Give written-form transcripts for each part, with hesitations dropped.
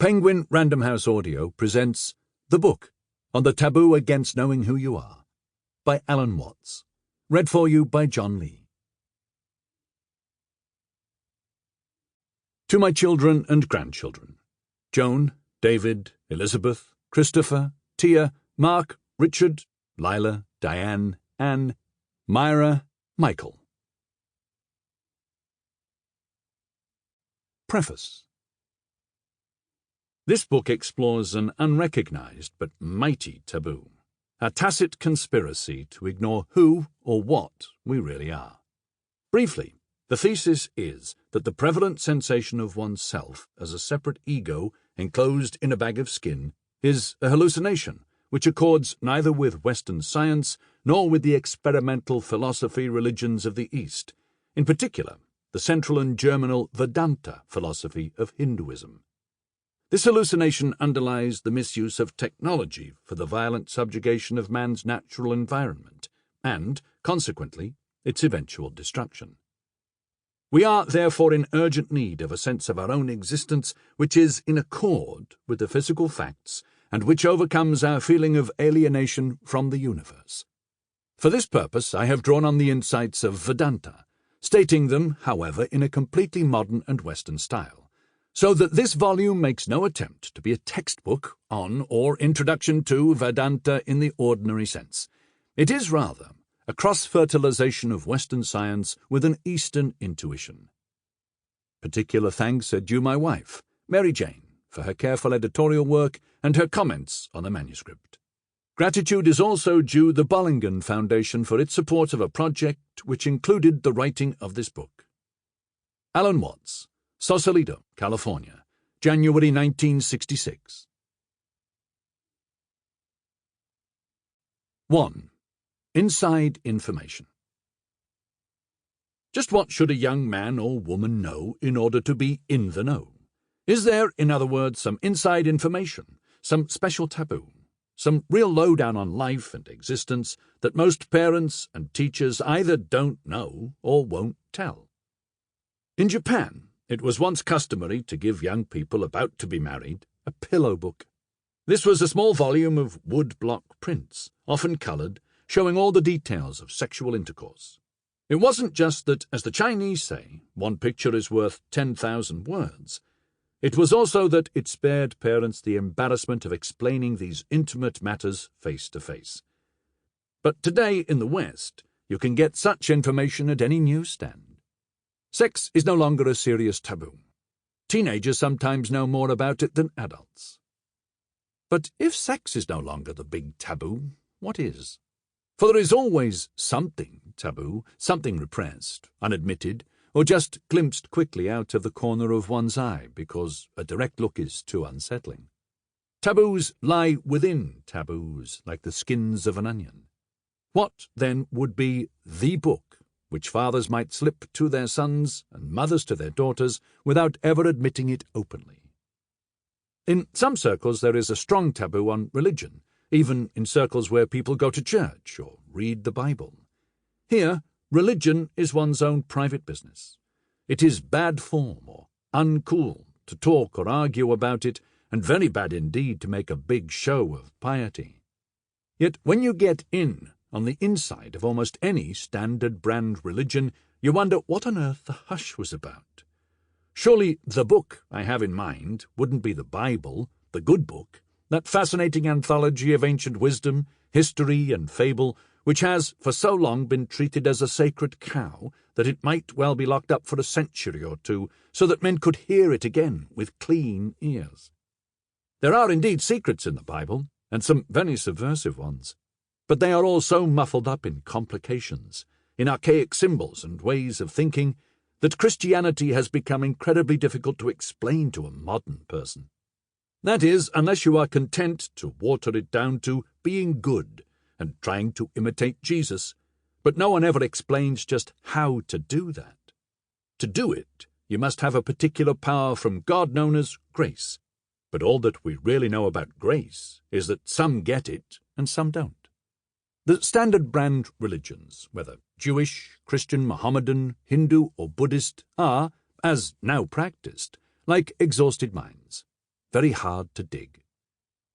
Penguin Random House Audio presents The Book on the Taboo Against Knowing Who You Are by Alan Watts. Read for you by John Lee. To my children and grandchildren, Joan, David, Elizabeth, Christopher, Tia, Mark, Richard, Lila, Diane, Anne, Myra, Michael. Preface. This book explores an unrecognized but mighty taboo, a tacit conspiracy to ignore who or what we really are. Briefly, the thesis is that the prevalent sensation of oneself as a separate ego enclosed in a bag of skin is a hallucination which accords neither with Western science nor with the experimental philosophy religions of the East, in particular the central and germinal Vedanta philosophy of Hinduism. This hallucination underlies the misuse of technology for the violent subjugation of man's natural environment and, consequently, its eventual destruction. We are therefore in urgent need of a sense of our own existence which is in accord with the physical facts and which overcomes our feeling of alienation from the universe. For this purpose I have drawn on the insights of Vedanta, stating them, however, in a completely modern and Western style, so that this volume makes no attempt to be a textbook on or introduction to Vedanta in the ordinary sense. It is rather a cross-fertilization of Western science with an Eastern intuition. Particular thanks are due my wife, Mary Jane, for her careful editorial work and her comments on the manuscript. Gratitude is also due the Bollingen Foundation for its support of a project which included the writing of this book. Alan Watts, Sausalito, California, January 1966. 1. Inside information. Just what should a young man or woman know in order to be in the know? Is there, in other words, some inside information, some special taboo, some real lowdown on life and existence that most parents and teachers either don't know or won't tell? In Japan, it was once customary to give young people about to be married a pillow book. This was a small volume of wood-block prints, often coloured, showing all the details of sexual intercourse. It wasn't just that, as the Chinese say, one picture is worth 10,000 words. It was also that it spared parents the embarrassment of explaining these intimate matters face to face. But today in the West, you can get such information at any newsstand. Sex is no longer a serious taboo. Teenagers sometimes know more about it than adults. But if sex is no longer the big taboo, what is? For there is always something taboo, something repressed, unadmitted, or just glimpsed quickly out of the corner of one's eye because a direct look is too unsettling. Taboos lie within taboos, like the skins of an onion. What, then, would be the book which fathers might slip to their sons and mothers to their daughters without ever admitting it openly? In some circles there is a strong taboo on religion, even in circles where people go to church or read the Bible. Here, religion is one's own private business. It is bad form or uncool to talk or argue about it, and very bad indeed to make a big show of piety. Yet when you get in on the inside of almost any standard brand religion, you wonder what on earth the hush was about. Surely the book I have in mind wouldn't be the Bible, the good book, that fascinating anthology of ancient wisdom, history, and fable, which has for so long been treated as a sacred cow that it might well be locked up for a century or two, so that men could hear it again with clean ears. There are indeed secrets in the Bible, and some very subversive ones. But they are all so muffled up in complications, in archaic symbols and ways of thinking, that Christianity has become incredibly difficult to explain to a modern person. That is, unless you are content to water it down to being good and trying to imitate Jesus, but no one ever explains just how to do that. To do it, you must have a particular power from God known as grace, but all that we really know about grace is that some get it and some don't. The standard brand religions, whether Jewish, Christian, Mohammedan, Hindu, or Buddhist, are, as now practiced, like exhausted mines. very hard to dig.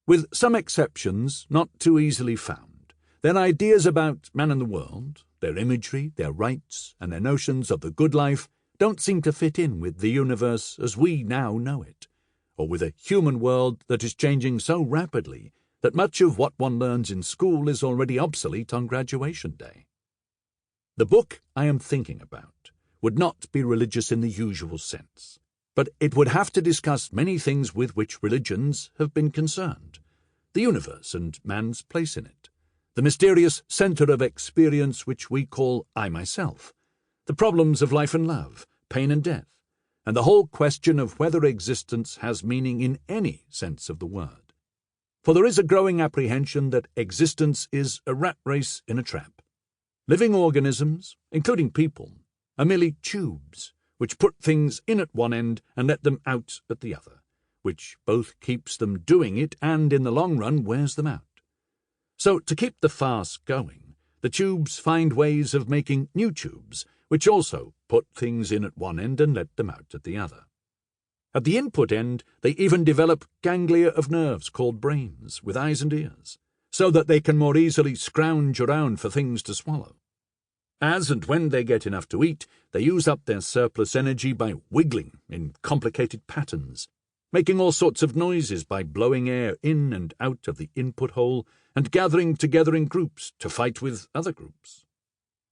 With some exceptions not too easily found, their ideas about man and the world, their imagery, their rights, and their notions of the good life don't seem to fit in with the universe as we now know it, or with a human world that is changing so rapidly that much of what one learns in school is already obsolete on graduation day. The book I am thinking about would not be religious in the usual sense, but it would have to discuss many things with which religions have been concerned: the universe and man's place in it, the mysterious centre of experience which we call I myself, the problems of life and love, pain and death, and the whole question of whether existence has meaning in any sense of the word. For there is a growing apprehension that existence is a rat race in a trap. Living organisms, including people, are merely tubes which put things in at one end and let them out at the other, which both keeps them doing it and, in the long run, wears them out. So, to keep the farce going, the tubes find ways of making new tubes, which also put things in at one end and let them out at the other. At the input end, they even develop ganglia of nerves called brains, with eyes and ears, so that they can more easily scrounge around for things to swallow. As and when they get enough to eat, they use up their surplus energy by wiggling in complicated patterns, making all sorts of noises by blowing air in and out of the input hole and gathering together in groups to fight with other groups.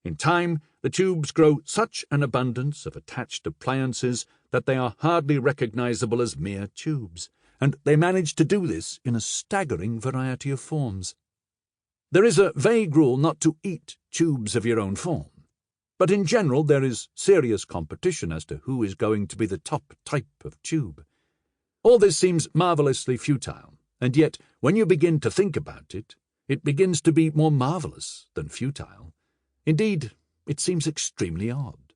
In time, the tubes grow such an abundance of attached appliances that they are hardly recognizable as mere tubes, and they manage to do this in a staggering variety of forms. There is a vague rule not to eat tubes of your own form, but in general there is serious competition as to who is going to be the top type of tube. All this seems marvellously futile, and yet when you begin to think about it, it begins to be more marvellous than futile. Indeed, it seems extremely odd.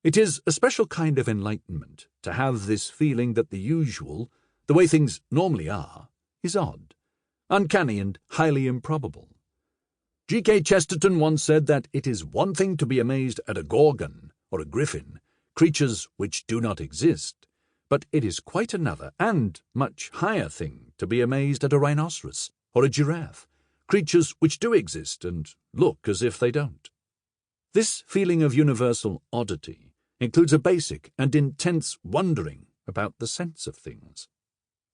It is a special kind of enlightenment to have this feeling that the usual, the way things normally are, is odd, uncanny and highly improbable. G.K. Chesterton once said that it is one thing to be amazed at a gorgon or a griffin, creatures which do not exist, but it is quite another and much higher thing to be amazed at a rhinoceros or a giraffe, creatures which do exist and look as if they don't. This feeling of universal oddity includes a basic and intense wondering about the sense of things.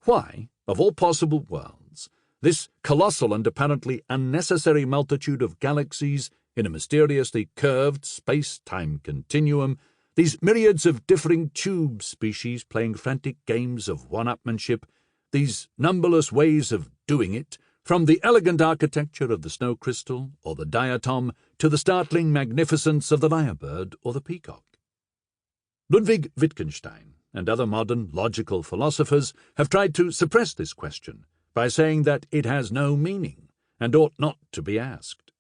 Why, of all possible worlds, this colossal and apparently unnecessary multitude of galaxies in a mysteriously curved space-time continuum, these myriads of differing tube species playing frantic games of one-upmanship, these numberless ways of doing it, from the elegant architecture of the snow crystal or the diatom to the startling magnificence of the lyrebird or the peacock. Ludwig Wittgenstein and other modern logical philosophers have tried to suppress this question by saying that it has no meaning and ought not to be asked.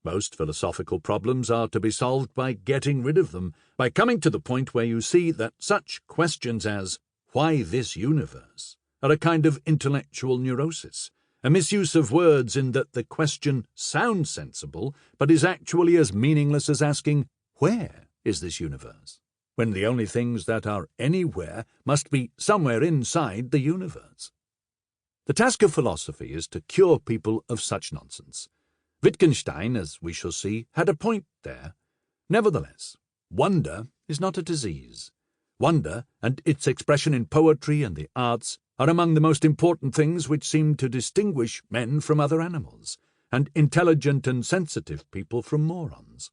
Most philosophical problems are to be solved by getting rid of them, by coming to the point where you see that such questions as "why this universe?" are a kind of intellectual neurosis, a misuse of words in that the question sounds sensible but is actually as meaningless as asking, "Where is this universe?" when the only things that are anywhere must be somewhere inside the universe. The task of philosophy is to cure people of such nonsense. Wittgenstein, as we shall see, had a point there. Nevertheless, wonder is not a disease. Wonder, and its expression in poetry and the arts, are among the most important things which seem to distinguish men from other animals, and intelligent and sensitive people from morons.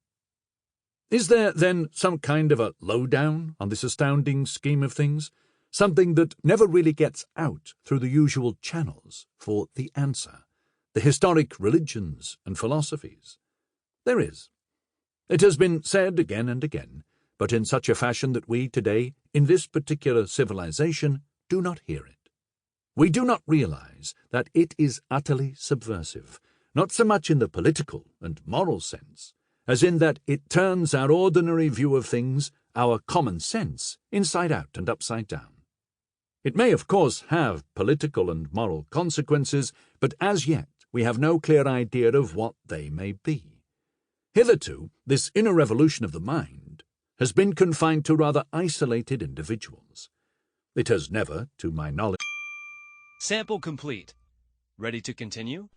Is there, then, some kind of a lowdown on this astounding scheme of things? Something that never really gets out through the usual channels for the answer, the historic religions and philosophies? There is. It has been said again and again, but in such a fashion that we today, in this particular civilization, do not hear it. We do not realize that it is utterly subversive, not so much in the political and moral sense, as in that it turns our ordinary view of things, our common sense, inside out and upside down. It may, of course, have political and moral consequences, but as yet we have no clear idea of what they may be. Hitherto, this inner revolution of the mind has been confined to rather isolated individuals. It has never, to my knowledge. Sample complete. Ready to continue?